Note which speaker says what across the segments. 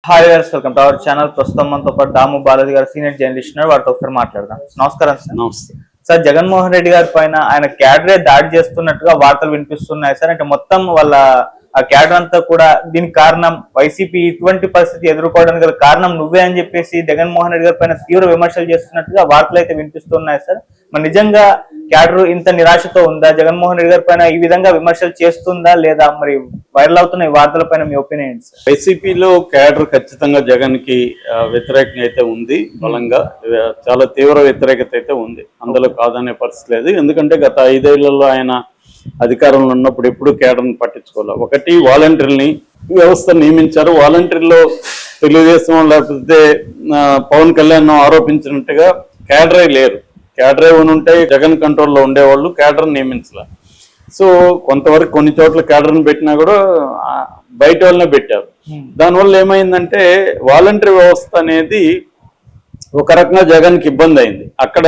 Speaker 1: Hi viewers, welcome to our channel. ప్రస్తుతం మనతో పాటు దాము బాలాజీ గారు సీనియర్ జర్నలిస్ట్ ఉన్నారు. వారితో ఒకసారి మాట్లాడదాం. నమస్కారం సార్.
Speaker 2: నమస్తే
Speaker 1: సార్, జగన్మోహన్ రెడ్డి గారి పైన ఆయన క్యాడరే దాడి చేస్తున్నట్టుగా వార్తలు వినిపిస్తున్నాయి సార్. అంటే మొత్తం వాళ్ళ ఆ క్యాడర్ అంతా కూడా దీనికి కారణం వైసీపీ ఇటువంటి పరిస్థితి ఎదుర్కోవడానికి గల కారణం నువ్వే అని చెప్పేసి జగన్మోహన్ రెడ్డి గారి పైన తీవ్ర విమర్శలు చేస్తున్నట్టుగా వార్తలు అయితే వినిపిస్తున్నాయి సార్. మరి నిజంగా క్యాడర్ ఇంత నిరాశతో ఉందా? జగన్మోహన్ రెడ్డి గారి పైన ఈ విధంగా విమర్శలు చేస్తుందా లేదా? మరి వైరల్ అవుతున్న ఈ వార్తల పైన మీ ఒపీనియన్ సార్?
Speaker 2: వైసీపీలో క్యాడర్ ఖచ్చితంగా జగన్ కి వ్యతిరేకంగా అయితే ఉంది. బలంగా చాలా తీవ్ర వ్యతిరేకత అయితే ఉంది, అందులో కాదనే పరిస్థితి లేదు. ఎందుకంటే గత 5 ఏళ్లలో ఆయన అధికారంలో ఉన్నప్పుడు ఎప్పుడు క్యాడర్ని పట్టించుకోవాలి. ఒకటి, వాలంటీర్ని వ్యవస్థ నియమించారు. వాలంటీర్లో తెలుగుదేశం లేకపోతే పవన్ కళ్యాణ్ ఆరోపించినట్టుగా క్యాడరే లేరు. క్యాడరే ఉంటే జగన్ కంట్రోల్లో ఉండేవాళ్ళు, క్యాడర్ నియమించాల. సో కొంతవరకు కొన్ని చోట్ల క్యాడర్ని పెట్టినా కూడా బయట వాళ్ళనే పెట్టారు. దానివల్ల ఏమైందంటే వాలంటీర్ వ్యవస్థ అనేది ఒక రకంగా జగన్కి ఇబ్బంది అయింది. అక్కడ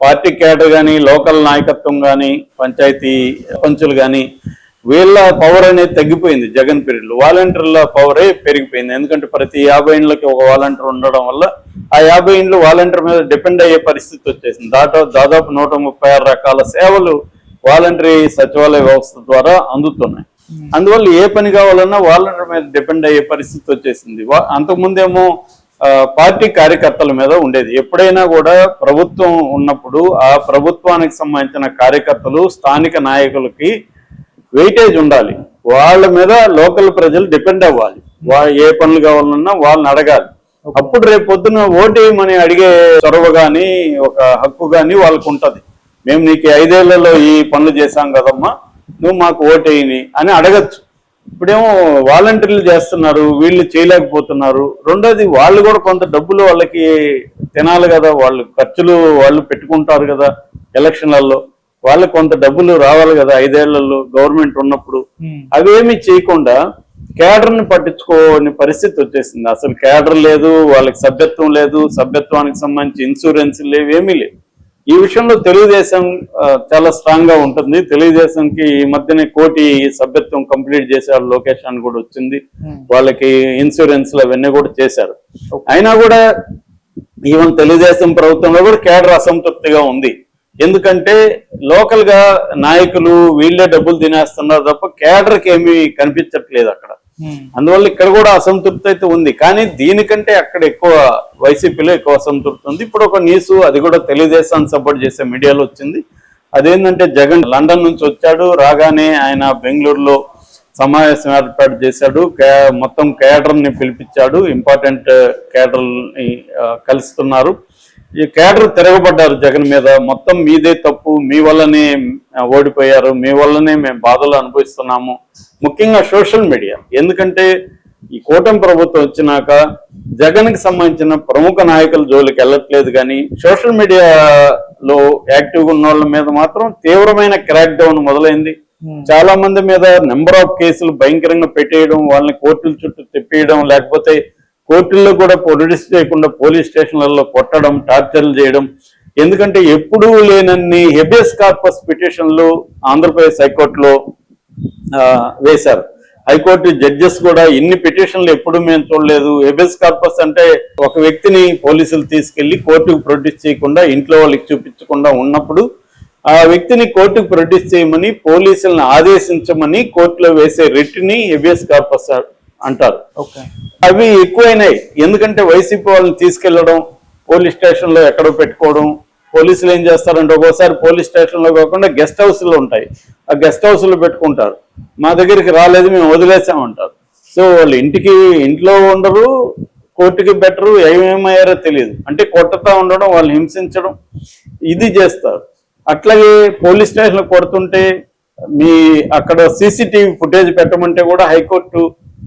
Speaker 2: పార్టీ క్యాడర్ కానీ, లోకల్ నాయకత్వం కానీ, పంచాయతీ పంచులు కానీ వీళ్ళ పవర్ అనేది తగ్గిపోయింది జగన్ పీరియడ్లో. వాలంటీర్ల పవరే పెరిగిపోయింది. ఎందుకంటే ప్రతి 50 ఇండ్లకి ఒక వాలంటీర్ ఉండడం వల్ల ఆ 50 ఇండ్లు వాలంటీర్ మీద డిపెండ్ అయ్యే పరిస్థితి వచ్చేసింది. దాదాపు 136 రకాల సేవలు వాలంటరీ సచివాలయ వ్యవస్థ ద్వారా అందుతున్నాయి. అందువల్ల ఏ పని కావాలన్నా వాలంటీర్ మీద డిపెండ్ అయ్యే పరిస్థితి వచ్చేసింది. అంతకుముందేమో పార్టీ కార్యకర్తల మీద ఉండేది. ఎప్పుడైనా కూడా ప్రభుత్వం ఉన్నప్పుడు ఆ ప్రభుత్వానికి సంబంధించిన కార్యకర్తలు, స్థానిక నాయకులకి వెయిటేజ్ ఉండాలి. వాళ్ళ మీద లోకల్ ప్రజలు డిపెండ్ అవ్వాలి. ఏ పనులు కావాలన్నా వాళ్ళని అడగాలి. అప్పుడు రేపు పొద్దున ఓటేయమని అడిగే చొరవ కానీ, ఒక హక్కు కానీ వాళ్ళకు ఉంటది. మేము నీకు 5 ఏళ్లలో ఈ పనులు చేశాం కదమ్మా, నువ్వు మాకు ఓటేయని అని అడగచ్చు. ఇప్పుడేమో వాలంటీర్లు చేస్తున్నారు, వీళ్ళు చేయలేకపోతున్నారు. రెండోది, వాళ్ళు కూడా కొంత డబ్బులు వాళ్ళకి తినాలి కదా, వాళ్ళు ఖర్చులు వాళ్ళు పెట్టుకుంటారు కదా. ఎలక్షన్లలో వాళ్ళకి కొంత డబ్బులు రావాలి కదా 5 ఏళ్లలో గవర్నమెంట్ ఉన్నప్పుడు. అవేమి చేయకుండా క్యాడర్ని పట్టించుకోని పరిస్థితి వచ్చేసింది. అసలు క్యాడర్ లేదు, వాళ్ళకి సభ్యత్వం లేదు, సభ్యత్వానికి సంబంధించి ఇన్సూరెన్స్ లేవు, ఏమీ లేవు. ఈ విషయంలో తెలుగుదేశం చాలా స్ట్రాంగ్ గా ఉంటుంది. తెలుగుదేశంకి ఈ మధ్యనే 1 కోటి సభ్యత్వం కంప్లీట్ చేశారు. లోకేష్ అని కూడా వచ్చింది. వాళ్ళకి ఇన్సూరెన్స్లు అవన్నీ కూడా చేశారు. అయినా కూడా ఈవెన్ తెలుగుదేశం ప్రభుత్వంలో కూడా క్యాడర్ అసంతృప్తిగా ఉంది. ఎందుకంటే లోకల్ గా నాయకులు వీళ్ళే డబ్బులు తినేస్తున్నారు తప్ప క్యాడర్కి ఏమీ కనిపించట్లేదు అక్కడ. అందువల్ల ఇక్కడ కూడా అసంతృప్తి అయితే ఉంది. కానీ దీనికంటే అక్కడ ఎక్కువ వైసీపీలో ఎక్కువ అసంతృప్తి ఉంది. ఇప్పుడు ఒక న్యూస్, అది కూడా తెలుగుదేశాన్ని సపోర్ట్ చేసే మీడియాలో వచ్చింది. అదేంటంటే జగన్ లండన్ నుంచి వచ్చాడు, రాగానే ఆయన బెంగళూరులో సమావేశం ఏర్పాటు చేశాడు. మొత్తం క్యాడర్ని పిలిపించాడు, ఇంపార్టెంట్ క్యాడర్ని కలుస్తున్నారు. ఈ క్యాడర్ తిరగబడ్డారు జగన్ మీద. మొత్తం మీదే తప్పు, మీ వల్లనే ఓడిపోయారు, మీ వల్లనే మేము బాధలు అనుభవిస్తున్నాము. ముఖ్యంగా సోషల్ మీడియా. ఎందుకంటే ఈ కూటమి ప్రభుత్వం వచ్చినాక జగన్కి సంబంధించిన ప్రముఖ నాయకుల జోలికి వెళ్ళట్లేదు, కానీ సోషల్ మీడియాలో యాక్టివ్గా ఉన్న వాళ్ళ మీద మాత్రం తీవ్రమైన క్రాక్ డౌన్ మొదలైంది. చాలా మంది మీద నెంబర్ ఆఫ్ కేసులు భయంకరంగా పెట్టేయడం, వాళ్ళని కోర్టుల చుట్టూ తిప్పేయడం, లేకపోతే కోర్టుల్లో కూడా ప్రొడ్యూస్ చేయకుండా పోలీస్ స్టేషన్లలో కొట్టడం, టార్చర్లు చేయడం. ఎందుకంటే ఎప్పుడూ లేనన్ని హెబియస్ కార్పస్ పిటిషన్లు ఆంధ్రప్రదేశ్ హైకోర్టులో వేశారు. హైకోర్టు జడ్జెస్ కూడా ఇన్ని పిటిషన్లు ఎప్పుడు మేము చూడలేదు. హెబియస్ కార్పస్ అంటే ఒక వ్యక్తిని పోలీసులు తీసుకెళ్లి కోర్టుకు ప్రొడ్యూస్ చేయకుండా, ఇంట్లో వాళ్ళకి చూపించకుండా ఉన్నప్పుడు ఆ వ్యక్తిని కోర్టుకు ప్రొడ్యూస్ చేయమని, పోలీసులను ఆదేశించమని కోర్టులో వేసే రిట్ని హెబియస్ కార్పస్ అంటారు. అవి ఎక్కువైనాయి. ఎందుకంటే వైసీపీ వాళ్ళని తీసుకెళ్లడం, పోలీస్ స్టేషన్ లో ఎక్కడో పెట్టుకోవడం. పోలీసులు ఏం చేస్తారంటే ఒక్కోసారి పోలీస్ స్టేషన్ లో కాకుండా గెస్ట్ హౌస్ లో ఉంటాయి, ఆ గెస్ట్ హౌస్ లో పెట్టుకుంటారు. మా దగ్గరికి రాలేదు, మేము వదిలేసామంటారు. సో వాళ్ళు ఇంట్లో ఉండరు, కోర్టుకి బెటరు, ఏమేమయ్యారో తెలియదు. అంటే కొట్టతా ఉండడం, వాళ్ళు హింసించడం, ఇది చేస్తారు. అట్లాగే పోలీస్ స్టేషన్ కొడుతుంటే మీ అక్కడ సీసీటీవీ ఫుటేజ్ పెట్టమంటే కూడా హైకోర్టు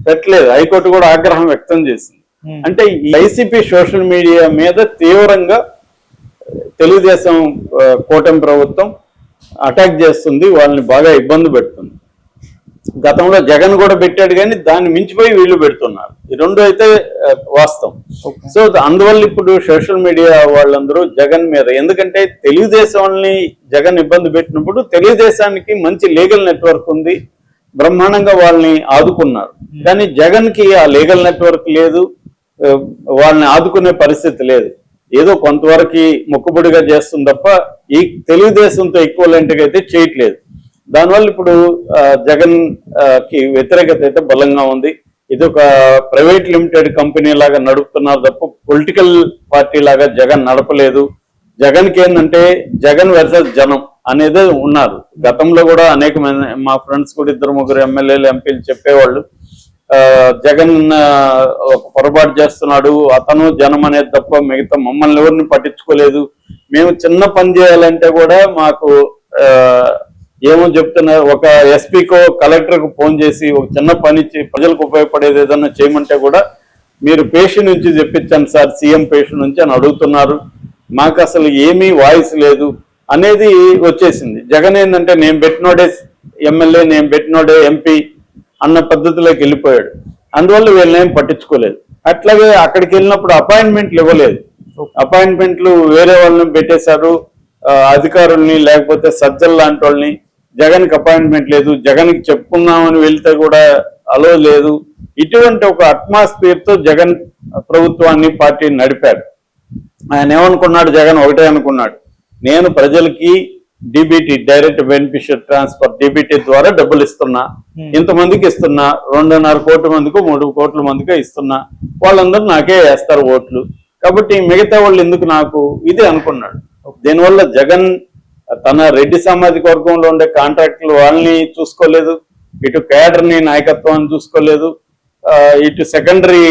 Speaker 2: పెట్టలేదు. హైకోర్టు కూడా ఆగ్రహం వ్యక్తం చేసింది. అంటే వైసీపీ సోషల్ మీడియా మీద తీవ్రంగా తెలుగుదేశం కూటమి ప్రభుత్వం అటాక్ చేస్తుంది, వాళ్ళని బాగా ఇబ్బంది పెడుతుంది. గతంలో జగన్ కూడా పెట్టాడు, కానీ దాన్ని మించిపోయి వీళ్ళు పెడుతున్నారు. ఈ రెండు అయితే వాస్తవం. సో అందువల్ల ఇప్పుడు సోషల్ మీడియా వాళ్ళందరూ జగన్ మీద, ఎందుకంటే తెలుగుదేశం వాళ్ళని జగన్ ఇబ్బంది పెట్టినప్పుడు తెలుగుదేశానికి మంచి లీగల్ నెట్వర్క్ ఉంది, బ్రహ్మాండంగా వాళ్ళని ఆదుకున్నారు. కానీ జగన్ కి ఆ లీగల్ నెట్వర్క్ లేదు, వాళ్ళని ఆదుకునే పరిస్థితి లేదు. ఏదో కొంతవరకు మొక్కుబడిగా చేస్తుంది తప్ప ఈ తెలుగుదేశంతో ఈక్వలెంట్ గా అయితే చేయట్లేదు. దానివల్ల ఇప్పుడు జగన్ కి వ్యతిరేకత అయితే బలంగా ఉంది. ఇది ఒక ప్రైవేట్ లిమిటెడ్ కంపెనీ లాగా నడుపుతున్నారు తప్ప పొలిటికల్ పార్టీ లాగా జగన్ నడపలేదు. జగన్ కి ఏంటంటే జగన్ వర్సెస్ జనం అనేది ఉన్నారు. గతంలో కూడా అనేక మంది మా ఫ్రెండ్స్ కూడా 2-3 ఎమ్మెల్యేలు ఎంపీలు చెప్పేవాళ్ళు, జగన్ ఒక పొరపాటు చేస్తున్నాడు, అతను జనం అనేది తప్ప మిగతా మమ్మల్ని ఎవరిని పట్టించుకోలేదు. మేము చిన్న పని చేయాలంటే కూడా మాకు ఏమో చెప్తున్నారు, ఒక ఎస్పీకో కలెక్టర్కు ఫోన్ చేసి ఒక చిన్న పని ప్రజలకు ఉపయోగపడేది ఏదన్నా చేయమంటే కూడా మీరు పేషెంట్ నుంచి చెప్పించండి సార్, సీఎం పేషెంట్ నుంచి అని అడుగుతున్నారు. మాకు అసలు ఏమీ వాయిస్ లేదు అనేది వచ్చేసింది. జగన్ ఏంటంటే నేను పెట్టినోడే ఎమ్మెల్యే, నేను పెట్టినోడే ఎంపీ అన్న పద్ధతిలోకి వెళ్ళిపోయాడు. అందువల్ల వీళ్ళనేం పట్టించుకోలేదు. అట్లాగే అక్కడికి వెళ్ళినప్పుడు అపాయింట్మెంట్లు ఇవ్వలేదు. అపాయింట్మెంట్లు వేరే వాళ్ళని పెట్టేశారు, అధికారుల్ని లేకపోతే సజ్జల్ లాంటి వాళ్ళని. జగన్కి అపాయింట్మెంట్ లేదు, జగన్కి చెప్పుకుందామని వెళ్తే కూడా అలో లేదు. ఇటువంటి ఒక అట్మాస్ఫియర్ తో జగన్ ప్రభుత్వాన్ని పార్టీని నడిపాడు. ఆయన ఏమనుకున్నాడు, జగన్ ఒకటే అనుకున్నాడు, నేను ప్రజలకి DBT direct beneficiary transfer DBT ద్వారా డబ్బులు ఇస్తున్నా, ఇంతమందికి ఇస్తున్నా, 2.5 కోట్ల మందికో 3 కోట్ల మందికో ఇస్తున్నా, వాళ్ళందరూ నాకే వేస్తారు ఓట్లు, కాబట్టి మిగతా వాళ్ళు ఎందుకు నాకు, ఇది అనుకున్నాడు. దీనివల్ల జగన్ తన రెడ్డి సామాజిక వర్గంలో ఉండే కాంట్రాక్టులు వాళ్ళని చూసుకోలేదు, ఇటు కేడర్ని నాయకత్వాన్ని చూసుకోలేదు, ఇటు సెకండరీ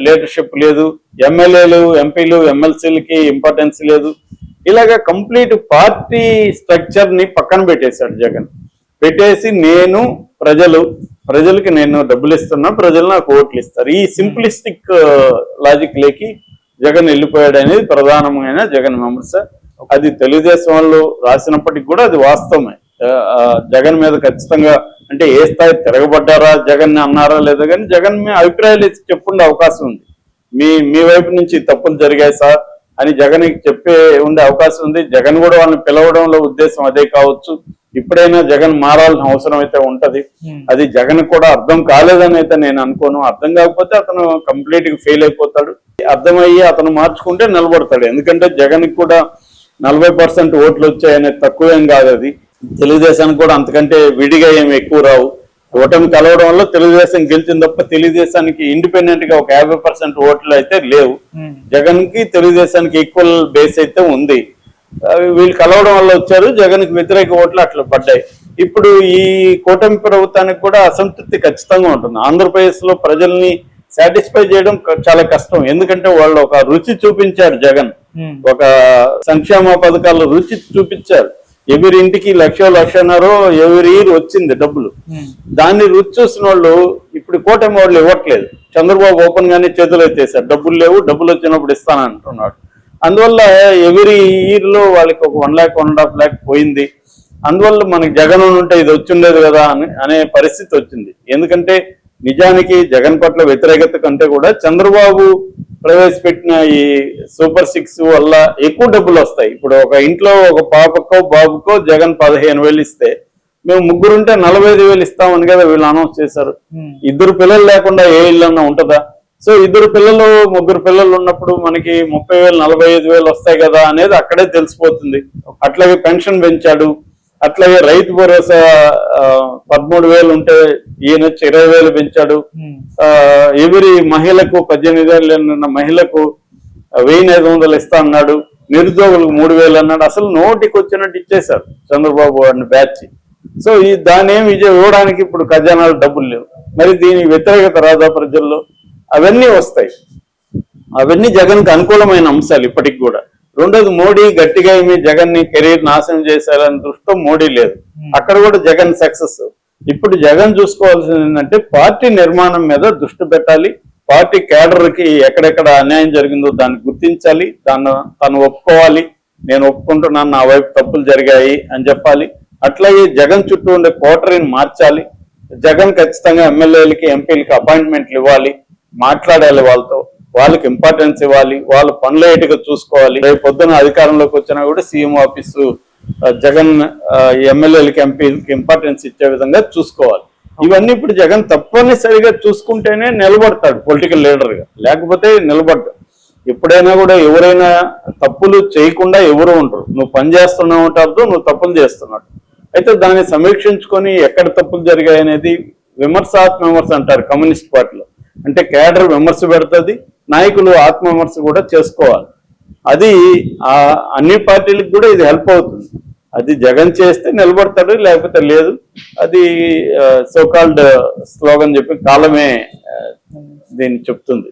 Speaker 2: లీడర్షిప్ లేదు, ఎమ్మెల్యేలు ఎంపీలు ఎమ్మెల్సీలకి ఇంపార్టెన్స్ లేదు. ఇలాగా కంప్లీట్ పార్టీ స్ట్రక్చర్ ని పక్కన పెట్టేశాడు జగన్. పెట్టేసి నేను ప్రజలకి నేను డబ్బులు ఇస్తున్నా, ప్రజలు నాకు ఓట్లు ఇస్తారు, ఈ సింప్లిస్టిక్ లాజిక్ లేకి జగన్ వెళ్ళిపోయాడు అనేది ప్రధానమైన జగన్ విమర్శ. అది తెలుగుదేశం వాళ్ళు రాసినప్పటికీ కూడా అది వాస్తవమే. జగన్ మీద ఖచ్చితంగా అంటే ఏ స్థాయి తిరగబడ్డారా, జగన్ అన్నారా లేదా, కానీ జగన్ మీ అభిప్రాయాలు చెప్పుండే అవకాశం ఉంది. మీ వైపు నుంచి తప్పులు జరిగాయి సార్ అని జగన్ చెప్పే ఉండే అవకాశం ఉంది. జగన్ కూడా వాళ్ళని పిలవడంలో ఉద్దేశం అదే కావచ్చు. ఇప్పుడైనా జగన్ మారాల్సిన అవసరం అయితే ఉంటది. అది జగన్ కూడా అర్థం కాలేదని అయితే నేను అనుకోను. అర్థం కాకపోతే అతను కంప్లీట్ గా ఫెయిల్ అయిపోతాడు. అర్థమయ్యి అతను మార్చుకుంటే నిలబడతాడు. ఎందుకంటే జగన్ కూడా 40% ఓట్లు వచ్చాయనేది తక్కువేం కాదు. అది తెలుగుదేశానికి కూడా అంతకంటే విడిగా ఏమి ఎక్కువ రావు. ఓటమి కలవడం వల్ల తెలుగుదేశం గెలిచింది తప్ప తెలుగుదేశానికి ఇండిపెండెంట్ గా ఒక 50% ఓట్లు అయితే లేవు. జగన్ కి తెలుగుదేశానికి ఈక్వల్ బేస్ అయితే ఉంది. వీళ్ళు కలవడం వల్ల వచ్చారు, జగన్ కి వ్యతిరేక ఓట్లు అట్లా పడ్డాయి. ఇప్పుడు ఈ కూటమి ప్రభుత్వానికి కూడా అసంతృప్తి ఖచ్చితంగా ఉంటుంది. ఆంధ్రప్రదేశ్ లో ప్రజల్ని సాటిస్ఫై చేయడం చాలా కష్టం. ఎందుకంటే వాళ్ళు ఒక రుచి చూపించారు. జగన్ ఒక సంక్షేమ పథకాల రుచి చూపించారు. ఎవరి ఇంటికి 1,00,000-1,50,000 ఎవరి ఇయర్ వచ్చింది డబ్బులు. దాన్ని రుచి చూసిన వాళ్ళు ఇప్పుడు కూటమి వాళ్ళు ఇవ్వట్లేదు. చంద్రబాబు ఓపెన్ గానే చేతులు ఎత్తేసారు, డబ్బులు లేవు, డబ్బులు వచ్చినప్పుడు ఇస్తానంటున్నాడు. అందువల్ల ఎవరి ఇయర్ లో వాళ్ళకి ఒక 1 lakh 1.5 lakh పోయింది. అందువల్ల మనకి జగన్ ఉంటే ఇది వచ్చిండేది కదా అనే పరిస్థితి వచ్చింది. ఎందుకంటే నిజానికి జగన్ పట్ల వ్యతిరేకత కంటే కూడా చంద్రబాబు ప్రవేశపెట్టిన ఈ సూపర్ 6 వల్ల ఎక్కువ డబ్బులు వస్తాయి. ఇప్పుడు ఒక ఇంట్లో ఒక పాపకో బాబుకో జగన్ 15,000 ఇస్తే మేము ముగ్గురుంటే 45,000 ఇస్తామని కదా వీళ్ళు అనౌన్స్ చేశారు. 2 పిల్లలు లేకుండా ఏ ఇల్లన్నా ఉంటుందా? సో 2 పిల్లలు 3 పిల్లలు ఉన్నప్పుడు మనకి 30,000 45,000 వస్తాయి కదా అనేది అక్కడే తెలిసిపోతుంది. అట్లాగే పెన్షన్ పెంచాడు. అట్లాగే రైతు భరోసా 13,000 ఉంటే ఈయన 20,000 పెంచాడు. ఎవరి మహిళకు 18,000 ఉన్న మహిళకు 1,500 ఇస్తా అన్నాడు. నిరుద్యోగులకు 3,000 అన్నాడు. అసలు నోటికి వచ్చినట్టు ఇచ్చేశారు చంద్రబాబు వాడిని బ్యాచ్. సో దాని ఏమి ఇవ్వడానికి ఇప్పుడు ఖజానాలు డబ్బులు లేవు. మరి దీని వ్యతిరేకత రాదా ప్రజల్లో? అవన్నీ వస్తాయి. అవన్నీ జగన్ కి అనుకూలమైన అంశాలు ఇప్పటికి కూడా. రెండోది, మోడీ గట్టిగా ఏమి జగన్ ని కెరీర్ నాశనం చేశారని దృష్టితో మోడీ లేదు. అక్కడ కూడా జగన్ సక్సెస్. ఇప్పుడు జగన్ చూసుకోవాల్సింది ఏంటంటే పార్టీ నిర్మాణం మీద దృష్టి పెట్టాలి. పార్టీ కేడర్ కి ఎక్కడెక్కడ అన్యాయం జరిగిందో దాన్ని గుర్తించాలి, తను ఒప్పుకోవాలి. నేను ఒప్పుకుంటున్నాను, నా వైపు తప్పులు జరిగాయి అని చెప్పాలి. అట్లాగే జగన్ చుట్టూ ఉండే కోటరీని మార్చాలి. జగన్ ఖచ్చితంగా ఎమ్మెల్యేలకి ఎంపీలకి అపాయింట్మెంట్లు ఇవ్వాలి, మాట్లాడాలి వాళ్ళతో, వాళ్ళకి ఇంపార్టెన్స్ ఇవ్వాలి, వాళ్ళ పనులేటుగా చూసుకోవాలి. రేపు పొద్దున అధికారంలోకి వచ్చినా కూడా సీఎం ఆఫీసు జగన్ ఎమ్మెల్యేలకి ఎంపీలకి ఇంపార్టెన్స్ ఇచ్చే విధంగా చూసుకోవాలి. ఇవన్నీ ఇప్పుడు జగన్ తప్పనిసరిగా చూసుకుంటేనే నిలబడతాడు పొలిటికల్ లీడర్ గా, లేకపోతే నిలబడ్డాడు. ఎప్పుడైనా కూడా ఎవరైనా తప్పులు చేయకుండా ఎవరు ఉండరు. నువ్వు పని చేస్తున్నావు అంటారు, నువ్వు తప్పులు చేస్తున్నాడు. అయితే దాన్ని సమీక్షించుకొని ఎక్కడ తప్పులు జరిగాయి అనేది విమర్శ అంటారు కమ్యూనిస్ట్ పార్టీలో. అంటే కేడర్ విమర్శ పెడుతుంది, నాయకులు ఆత్మవిమర్శ కూడా చేసుకోవాలి. అది అన్ని పార్టీలకు కూడా ఇది హెల్ప్ అవుతుంది. అది జగన్ చేస్తే నిలబడతాడు, లేకపోతే లేదు. అది సోకాల్డ్ స్లోగన్ చెప్పి కాలమే దీన్ని చెప్తుంది.